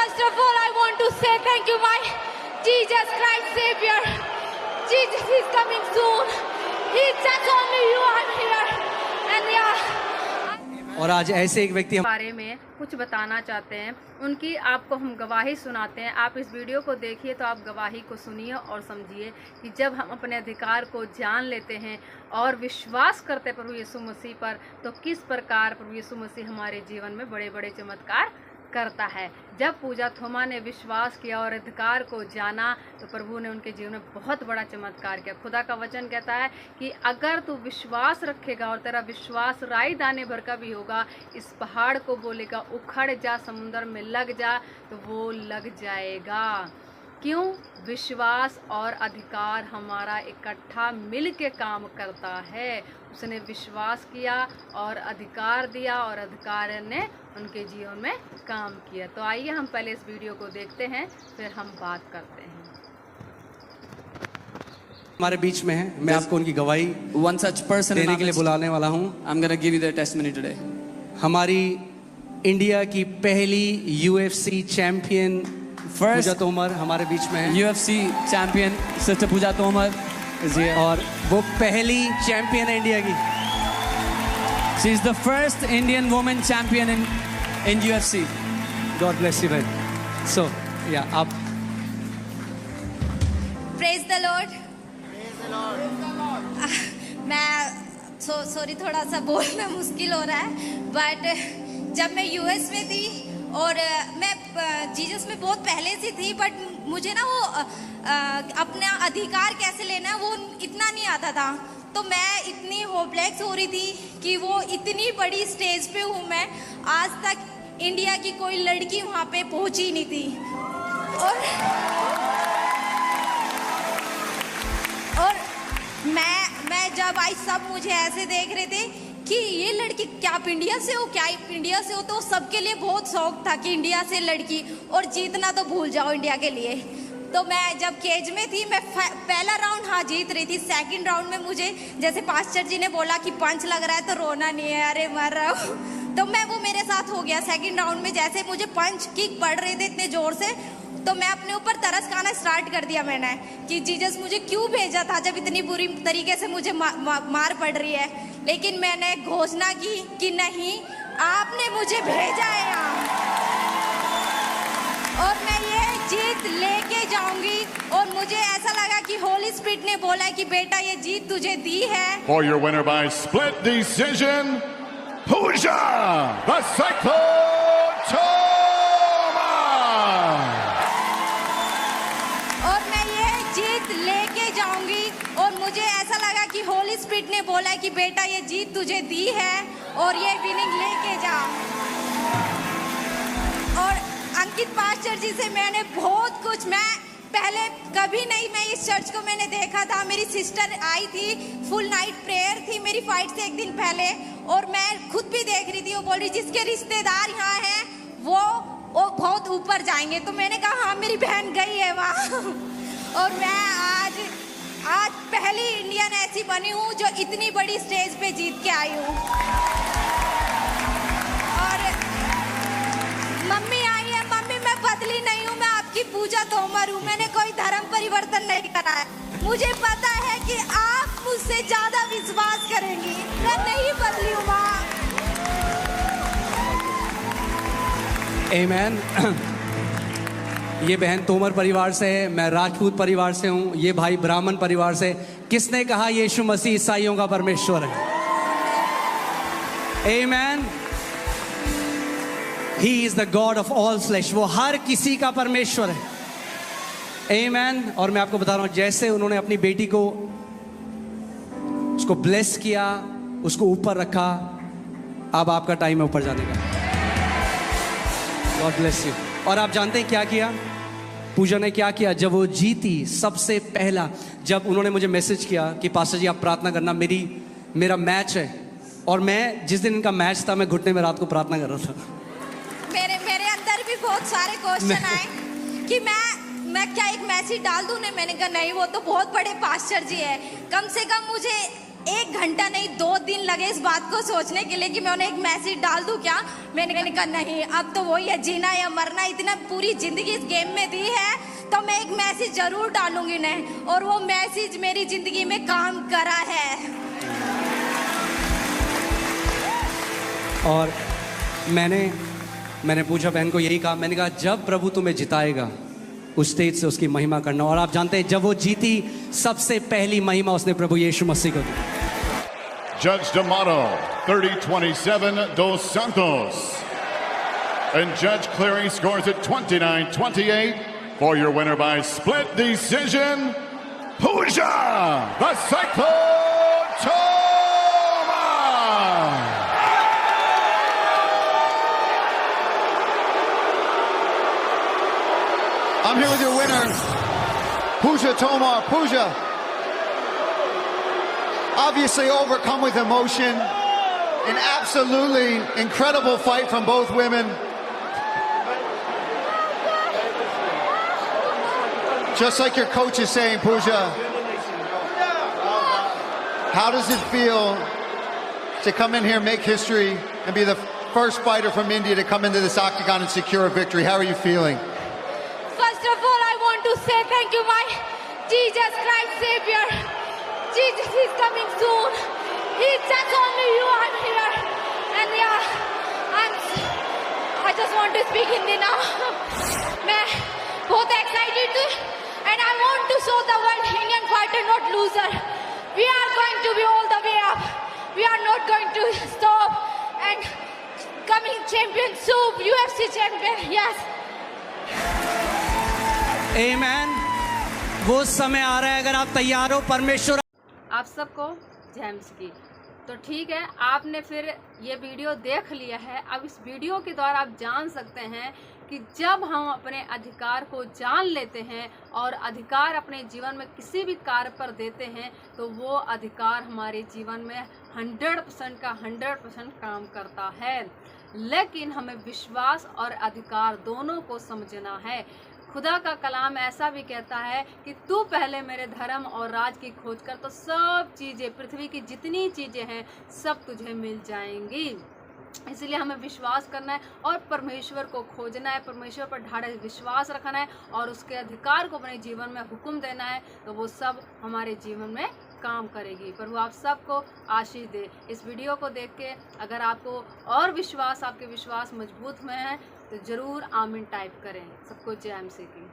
First of all, I want to say thank you, my Jesus Christ Savior. Jesus is coming soon. He just only you are here. And yeah. और आज ऐसे एक व्यक्ति बारे में कुछ बताना चाहते हैं, उनकी आपको हम गवाही सुनाते हैं। आप इस वीडियो को देखिए तो आप गवाही को सुनिए और समझिए कि जब हम अपने अधिकार को जान लेते हैं और विश्वास करते हैं प्रभु यीशु मसीह पर, तो किस प्रकार प्रभु यीशु मसीह हमारे जीवन में बड़े बड़े चमत्कार करता है। जब पूजा थोमा ने विश्वास किया और अधिकार को जाना तो प्रभु ने उनके जीवन में बहुत बड़ा चमत्कार किया। खुदा का वचन कहता है कि अगर तू विश्वास रखेगा और तेरा विश्वास राई दाने भर का भी होगा, इस पहाड़ को बोलेगा उखड़ जा, समुद्र में लग जा, तो वो लग जाएगा। क्यों? विश्वास और अधिकार हमारा इकट्ठा मिल के काम करता है। उसने विश्वास किया और अधिकार दिया और अधिकार ने उनके जीवन में काम किया। तो आइए हम पहले इस वीडियो को देखते हैं, फिर हम बात करते हैं। हमारे बीच में है, मैं आपको उनकी गवाही One such person देने के लिए बुलाने वाला हूँ। I'm gonna give you their testimony today. हमारी इंडिया की पहली UFC चैंपियन पूजा तोमर हमारे बीच में है। UFC champion Sister Pooja Tomar is here. और वो पहली चैंपियन है इंडिया की। She is the first Indian woman champion in UFC. God bless you, man. So, yeah, आप Praise the Lord. Praise the Lord. मैं सॉरी थोड़ा सा बोलना मुश्किल हो रहा है, बट जब मैं यूएस में थी और मैं जीसस में बहुत पहले से थी, बट मुझे ना वो अपना अधिकार कैसे लेना है वो इतना नहीं आता था। तो मैं इतनी होपलेस हो रही थी कि वो इतनी बड़ी स्टेज पे हूँ मैं, आज तक इंडिया की कोई लड़की वहाँ पे पहुँची नहीं थी। और मैं जब आई, सब मुझे ऐसे देख रहे थे कि ये लड़की क्या आप इंडिया से हो, क्या आप इंडिया से हो। तो सबके लिए बहुत शौक था कि इंडिया से लड़की, और जीतना तो भूल जाओ इंडिया के लिए। तो मैं जब केज में थी, मैं पहला राउंड हाँ जीत रही थी। सेकंड राउंड में मुझे जैसे पास्टर जी ने बोला कि पंच लग रहा है तो रोना नहीं है, अरे मर रहा हूँ, तो मैं वो मेरे साथ हो गया। सेकंड राउंड में जैसे मुझे पंच किक पड़ रहे थे इतने ज़ोर से, तो मैं अपने ऊपर तरस खाना स्टार्ट कर दिया मैंने कि जीसस मुझे क्यों भेजा था जब इतनी बुरी तरीके से मुझे मार पड़ रही है। लेकिन मैंने घोषणा की कि नहीं, आपने मुझे भेजा है यहाँ, और मैं ये जीत लेके जाऊंगी। और मुझे ऐसा लगा कि होली स्पिरिट ने बोला है कि बेटा ये जीत तुझे दी है। For your winner by split decision, Pooja the Cyclone Toma. और मैं ये जीत लेके जाऊंगी। और मुझे ऐसा लगा कि होली स्पिरिट ने बोला है कि बेटा ये जीत तुझे दी है और ये विनिंग लेके जा। और अंकित पास्टर जी से मैंने बहुत कुछ, मैं पहले कभी नहीं, मैं इस चर्च को मैंने देखा था। मेरी सिस्टर आई थी, फुल नाइट प्रेयर थी मेरी फाइट से एक दिन पहले, और मैं खुद भी देख रही थी। वो बोल रही जिसके रिश्तेदार यहाँ हैं वो बहुत ऊपर जाएंगे। तो मैंने कहा हाँ, मेरी बहन गई है वहाँ। और मैं आज पहली इंडियन ऐसी बनी हूँ जो इतनी बड़ी स्टेज पे जीत के आई हूँ। और मम्मी आई है, मम्मी मैं बदली नहीं हूँ, मैं आपकी पूजा तोमर हूँ, मैंने कोई धर्म परिवर्तन नहीं करा है। मुझे पता है कि आप मुझसे ज्यादा विश्वास करेंगी, मैं नहीं बदली हूँ माँ। आमेन। ये बहन तोमर परिवार से है, मैं राजपूत परिवार से हूँ, ये भाई ब्राह्मण परिवार से। किसने कहा यीशु मसीह ईसाइयों का परमेश्वर है? आमेन। He is the God of all flesh. वो हर किसी का परमेश्वर है। आमेन। और मैं आपको बता रहा हूँ, जैसे उन्होंने अपनी बेटी को, उसको ब्लेस किया, उसको ऊपर रखा, अब आपका टाइम है ऊपर जाने का। God bless you। और आप जानते हैं क्या किया पूजा ने? क्या किया जब वो जीती? सबसे पहला जब उन्होंने मुझे मैसेज किया कि पास्टर जी आप प्रार्थना करना, मेरा मैच है, और मैं जिस दिन इनका मैच था मैं घुटने में रात को प्रार्थना कर रहा था। मेरे अंदर भी बहुत सारे क्वेश्चन आए कि मैं क्या एक मैसेज डाल दूं? मैंने कहा नहीं, वो तो बहुत बड़े पास्टर जी है, कम से कम मुझे 1 घंटा नहीं 2 दिन लगे इस बात को सोचने के लिए कि मैं उन्हें एक मैसेज डाल दूं क्या। मैंने कहा नहीं, अब तो वही है, जीना या मरना, इतना पूरी जिंदगी इस गेम में दी है तो मैं एक मैसेज जरूर डालूंगी ने, और वो मैसेज मेरी जिंदगी में काम करा है। और मैंने पूजा बहन को यही कहा, मैंने कहा जब प्रभु तुम्हें जिताएगा उस स्टेज से उसकी महिमा करना। और आप जानते हैं जब वो जीती सबसे पहली महिमा उसने प्रभु यीशु मसीह को दी। Judge D'Amato, 30-27 Dos Santos. And Judge Cleary scores it 29-28 for your winner by split decision, Pooja, the Cyclone Toma! I'm here with your winner, Pooja Tomar. Pooja, obviously overcome with emotion. An absolutely incredible fight from both women. Just like your coach is saying, Pooja, how does it feel to come in here, make history, and be the first fighter from India to come into this octagon and secure a victory? How are you feeling? First of all, I want to say thank you, my Jesus Christ Savior. Jesus is coming soon. It's just only you I'm here. And I just want to speak Hindi now. मैं बहुत excited हूँ. And I want to show the world Indian fighter not loser. We are going to be all the way up. We are not going to stop. And coming champion soon, UFC champion, yes. आमेन। वो समय आ रहा है, अगर आप तैयार हो, परमेश्वर आप सबको जेम्स की। तो ठीक है, आपने फिर ये वीडियो देख लिया है। अब इस वीडियो के द्वारा आप जान सकते हैं कि जब हम अपने अधिकार को जान लेते हैं और अधिकार अपने जीवन में किसी भी कार्य पर देते हैं तो वो अधिकार हमारे जीवन में 100% का 100% काम करता है। लेकिन हमें विश्वास और अधिकार दोनों को समझना है। खुदा का कलाम ऐसा भी कहता है कि तू पहले मेरे धर्म और राज की खोज कर तो सब चीज़ें, पृथ्वी की जितनी चीज़ें हैं, सब तुझे मिल जाएंगी। इसलिए हमें विश्वास करना है और परमेश्वर को खोजना है, परमेश्वर पर ढाढ़े विश्वास रखना है और उसके अधिकार को अपने जीवन में हुक्म देना है, तो वो सब हमारे जीवन में काम करेगी। प्रभु आप सबको आशीष दे। इस वीडियो को देख के अगर आपको और विश्वास, आपके विश्वास मजबूत में है तो ज़रूर आमीन टाइप करें। सबको जय मसीह की।